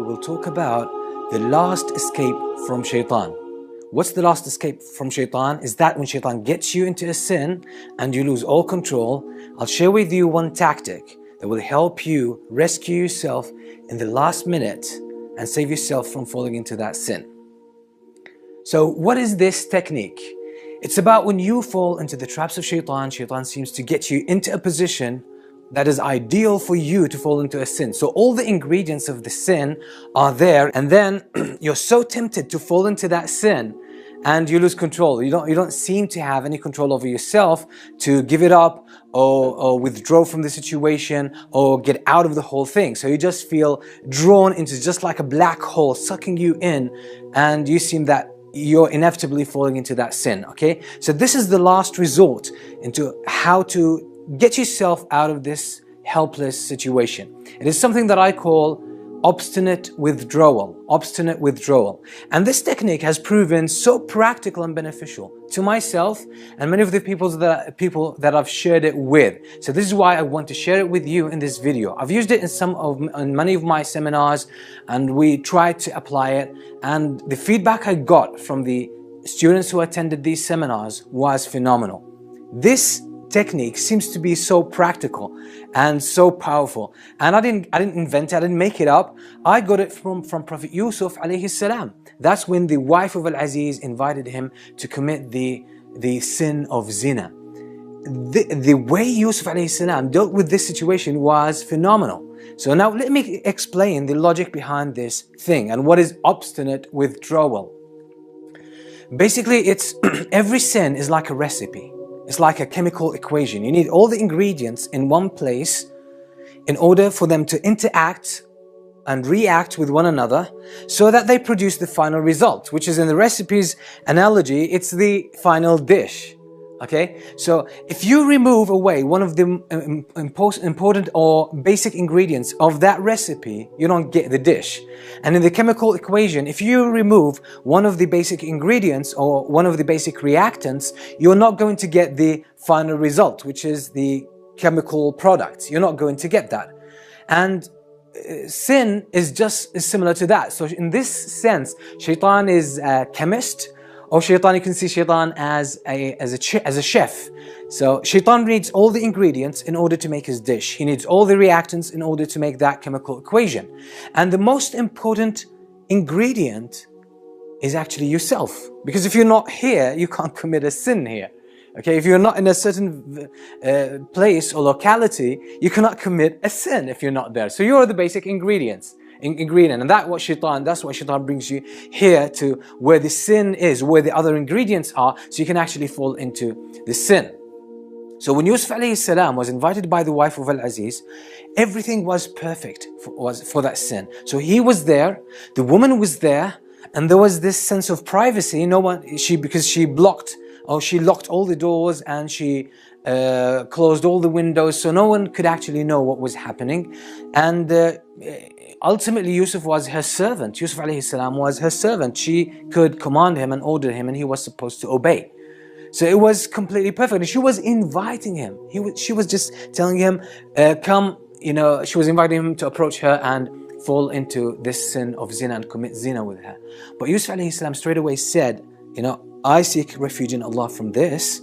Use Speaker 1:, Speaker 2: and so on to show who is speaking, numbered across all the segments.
Speaker 1: will talk about the last escape from shaitan. What's the last escape from shaitan? Is that when shaitan gets you into a sin and you lose all control. I'll share with you one tactic that will help you rescue yourself in the last minute and save yourself from falling into that sin. So what is this technique? It's about when you fall into the traps of shaitan, shaitan seems to get you into a position that is ideal for you to fall into a sin. So all the ingredients of the sin are there, and then you're so tempted to fall into that sin and you lose control. You don't seem to have any control over yourself to give it up or withdraw from the situation or get out of the whole thing. So you just feel drawn into just like a black hole sucking you in, and you seem that you're inevitably falling into that sin. Okay, so this is the last resort into how to get yourself out of this helpless situation. It is something that I call obstinate withdrawal. Obstinate withdrawal. And this technique has proven so practical and beneficial to myself and many of the people that I've shared it with. So this is why I want to share it with you in this video. I've used it in many of my seminars, and we tried to apply it. And the feedback I got from the students who attended these seminars was phenomenal. This technique seems to be so practical and so powerful, and I didn't invent it, I didn't make it up. I got it from Prophet Yusuf alayhi salam. That's when the wife of Al-Aziz invited him to commit the sin of zina. The way Yusuf alayhi salam dealt with this situation was phenomenal. So now let me explain the logic behind this thing and what is obstinate withdrawal. Basically, it's every sin is like a recipe. It's like a chemical equation. You need all the ingredients in one place in order for them to interact and react with one another so that they produce the final result, which is, in the recipe's analogy, it's the final dish. Okay, so if you remove away one of the important or basic ingredients of that recipe, you don't get the dish. And in the chemical equation, if you remove one of the basic ingredients or one of the basic reactants, you're not going to get the final result, which is the chemical product. You're not going to get that. And sin is similar to that. So in this sense, shaitan is a chemist, or shaitan, you can see shaitan as a chef. So shaitan needs all the ingredients in order to make his dish. He needs all the reactants in order to make that chemical equation. And the most important ingredient is actually yourself. Because if you're not here, you can't commit a sin here. Okay, if you're not in a certain place or locality, you cannot commit a sin if you're not there. So you are the basic ingredients. And that's what shaitan brings you here to, where the sin is, where the other ingredients are, so you can actually fall into the sin. So when Yusuf alayhi salam was invited by the wife of Al-Aziz, everything was perfect for that sin. So he was there, the woman was there, and there was this sense of privacy. Because she locked all the doors and she closed all the windows, so no one could actually know what was happening. And ultimately, Yusuf was her servant. Yusuf alayhi salam was her servant. She could command him and order him, and he was supposed to obey. So it was completely perfect. And she was inviting him. She was just telling him, come, she was inviting him to approach her and fall into this sin of zina and commit zina with her. But Yusuf alayhi salam straight away said, I seek refuge in Allah from this,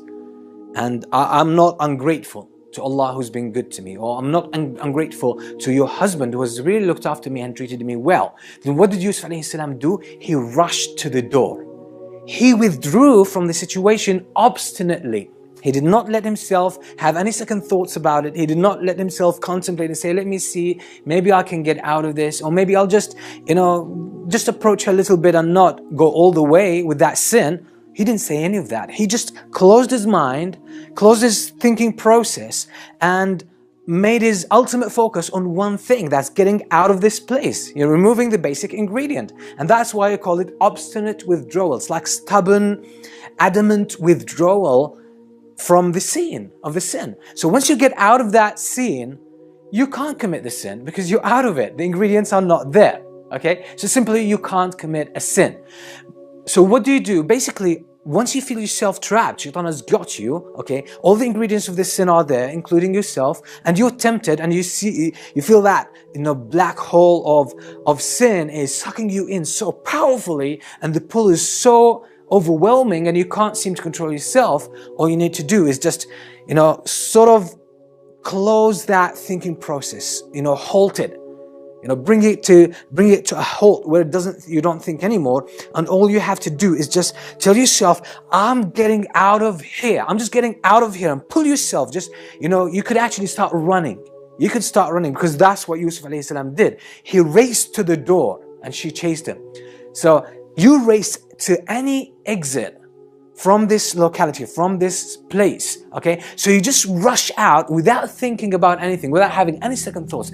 Speaker 1: and I'm not ungrateful to Allah who's been good to me, or I'm not ungrateful to your husband who has really looked after me and treated me well. Then what did Yusuf alayhi salam do? He rushed to the door. He withdrew from the situation obstinately. He did not let himself have any second thoughts about it. He did not let himself contemplate and say, let me see, maybe I can get out of this, or maybe I'll just approach her a little bit and not go all the way with that sin. He didn't say any of that. He just closed his mind, closed his thinking process, and made his ultimate focus on one thing, that's getting out of this place. You're removing the basic ingredient. And that's why I call it obstinate withdrawal. It's like stubborn, adamant withdrawal from the scene of the sin. So once you get out of that scene, you can't commit the sin because you're out of it. The ingredients are not there. Okay? So simply you can't commit a sin. So what do? Basically, once you feel yourself trapped, Shaitan has got you, okay, all the ingredients of this sin are there, including yourself, and you're tempted, and you feel that, black hole of sin is sucking you in so powerfully, and the pull is so overwhelming, and you can't seem to control yourself. All you need to do is just, sort of close that thinking process, halt it. Bring it to a halt where you don't think anymore. And all you have to do is just tell yourself, I'm getting out of here. I'm just getting out of here, and pull yourself. You could actually start running. You could start running, because that's what Yusuf alayhi salam did. He raced to the door and she chased him. So you race to any exit from this locality, from this place, okay? So you just rush out without thinking about anything, without having any second thoughts.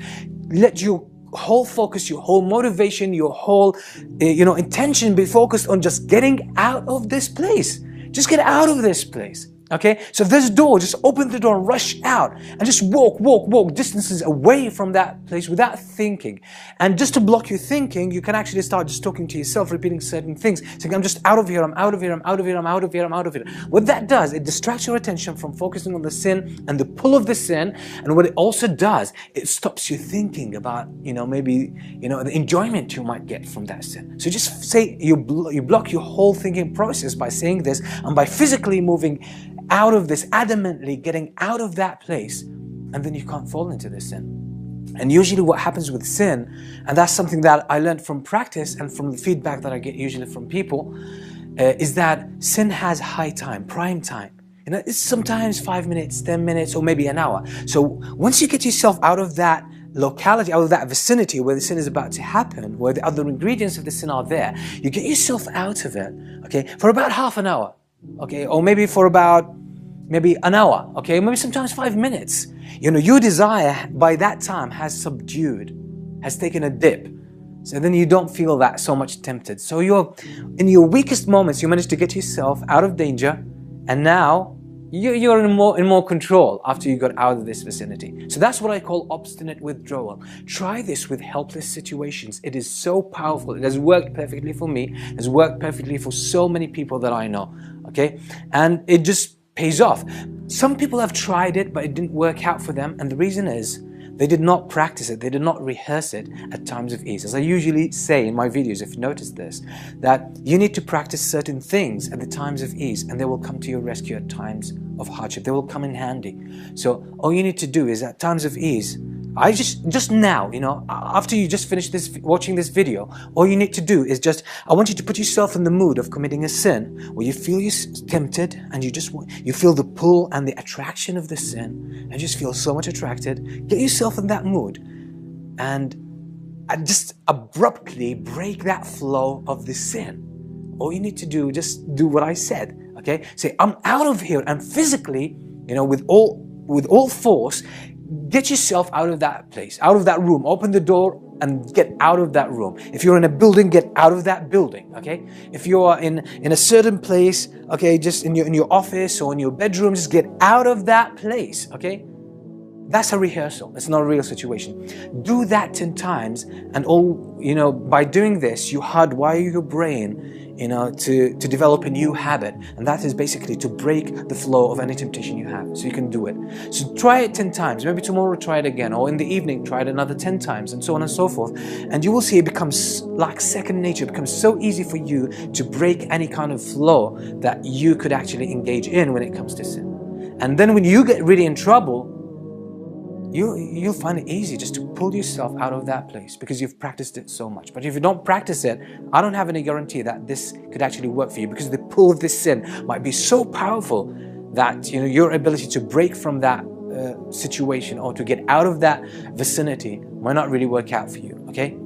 Speaker 1: Let your whole focus, your whole motivation, your whole, intention be focused on just getting out of this place. Just get out of this place. Okay, so if there's a door, just open the door and rush out and just walk distances away from that place without thinking. And just to block your thinking, you can actually start just talking to yourself, repeating certain things, saying, I'm just out of here, I'm out of here, I'm out of here, I'm out of here, I'm out of here. What that does, it distracts your attention from focusing on the sin and the pull of the sin. And what it also does, it stops you thinking about, maybe, the enjoyment you might get from that sin. So just say, you block your whole thinking process by saying this, and by physically moving out of this, adamantly getting out of that place, and then you can't fall into this sin. And usually what happens with sin, and that's something that I learned from practice and from the feedback that I get usually from people, is that sin has high time, prime time. It's sometimes 5 minutes, 10 minutes, or maybe an hour. So once you get yourself out of that locality, out of that vicinity where the sin is about to happen, where the other ingredients of the sin are there, you get yourself out of it, okay, for about half an hour, okay, or maybe for about an hour, okay, maybe sometimes 5 minutes. Your desire by that time has subdued, has taken a dip. So then you don't feel that so much tempted. So in your weakest moments, you manage to get yourself out of danger, and now you're in more control after you got out of this vicinity. So that's what I call obstinate withdrawal. Try this with helpless situations. It is so powerful. It has worked perfectly for me. It has worked perfectly for so many people that I know, okay? And it just pays off. Some people have tried it, but it didn't work out for them, and the reason is they did not practice it, they did not rehearse it at times of ease. As I usually say in my videos, if you notice this, that you need to practice certain things at the times of ease, and they will come to your rescue at times of hardship. They will come in handy. So all you need to do is at times of ease, just now, after you just finish watching this video, all you need to do is I want you to put yourself in the mood of committing a sin where you feel you're tempted, and you feel the pull and the attraction of the sin, and just feel so much attracted. Get yourself in that mood and just abruptly break that flow of the sin. All you need to do, just do what I said, okay? Say, I'm out of here, and physically, with all force, get yourself out of that place, out of that room. Open the door and get out of that room. If you're in a building, get out of that building, okay? If you are in a certain place, okay, just in your office or in your bedroom, just get out of that place, okay? That's a rehearsal. It's not a real situation. Do that 10 times, and by doing this, you hardwire your brain, to develop a new habit, and that is basically to break the flow of any temptation you have, so you can do it. So try it 10 times, maybe tomorrow try it again, or in the evening try it another 10 times, and so on and so forth, and you will see it becomes like second nature. It becomes so easy for you to break any kind of flow that you could actually engage in when it comes to sin. And then when you get really in trouble, you'll find it easy just to pull yourself out of that place because you've practiced it so much. But if you don't practice it, I don't have any guarantee that this could actually work for you, because the pull of this sin might be so powerful that your ability to break from that situation or to get out of that vicinity might not really work out for you, okay?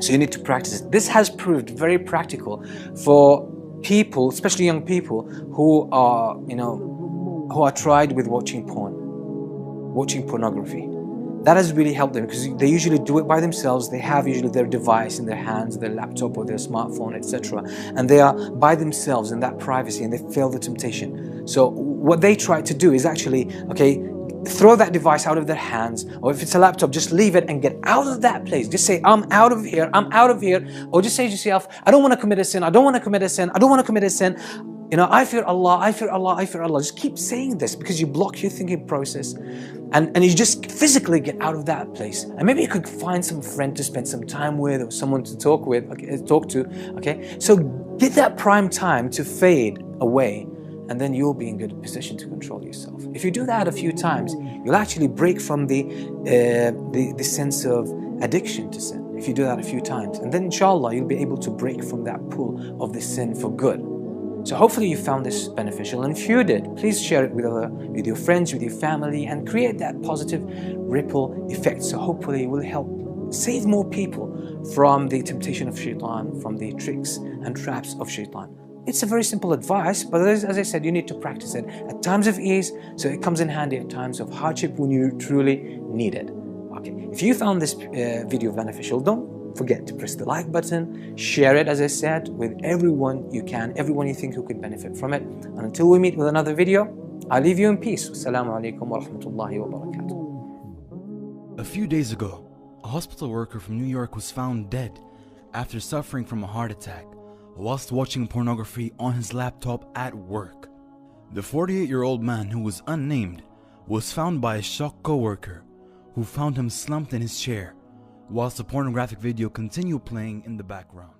Speaker 1: So you need to practice it. This has proved very practical for people, especially young people, who are tried with watching pornography. That has really helped them, because they usually do it by themselves. They have usually their device in their hands, their laptop or their smartphone, etc. And they are by themselves in that privacy, and they feel the temptation. So what they try to do is actually, throw that device out of their hands, or if it's a laptop, just leave it and get out of that place. Just say, I'm out of here, I'm out of here. Or just say to yourself, I don't want to commit a sin, I don't want to commit a sin, I don't want to commit a sin. You know, I fear Allah, I fear Allah, I fear Allah. Just keep saying this because you block your thinking process and you just physically get out of that place. And maybe you could find some friend to spend some time with or someone to talk to, okay? So get that prime time to fade away and then you'll be in good position to control yourself. If you do that a few times, you'll actually break from the sense of addiction to sin. If you do that a few times, and then inshallah, you'll be able to break from that pull of the sin for good. So hopefully you found this beneficial, and if you did, please share it with your friends, with your family, and create that positive ripple effect. So hopefully it will help save more people from the temptation of shaitan, from the tricks and traps of shaitan. It's a very simple advice, but as I said, you need to practice it at times of ease, so it comes in handy at times of hardship when you truly need it. Okay. If you found this video beneficial, don't forget to press the like button, share it, as I said, with everyone you can, everyone you think who could benefit from it. And until we meet with another video, I leave you in peace. Assalamu alaikum wa rahmatullahi wa barakatuh.
Speaker 2: A few days ago, a hospital worker from New York was found dead after suffering from a heart attack whilst watching pornography on his laptop at work. The 48-year-old man, who was unnamed, was found by a shocked co-worker who found him slumped in his chair whilst the pornographic video continued playing in the background.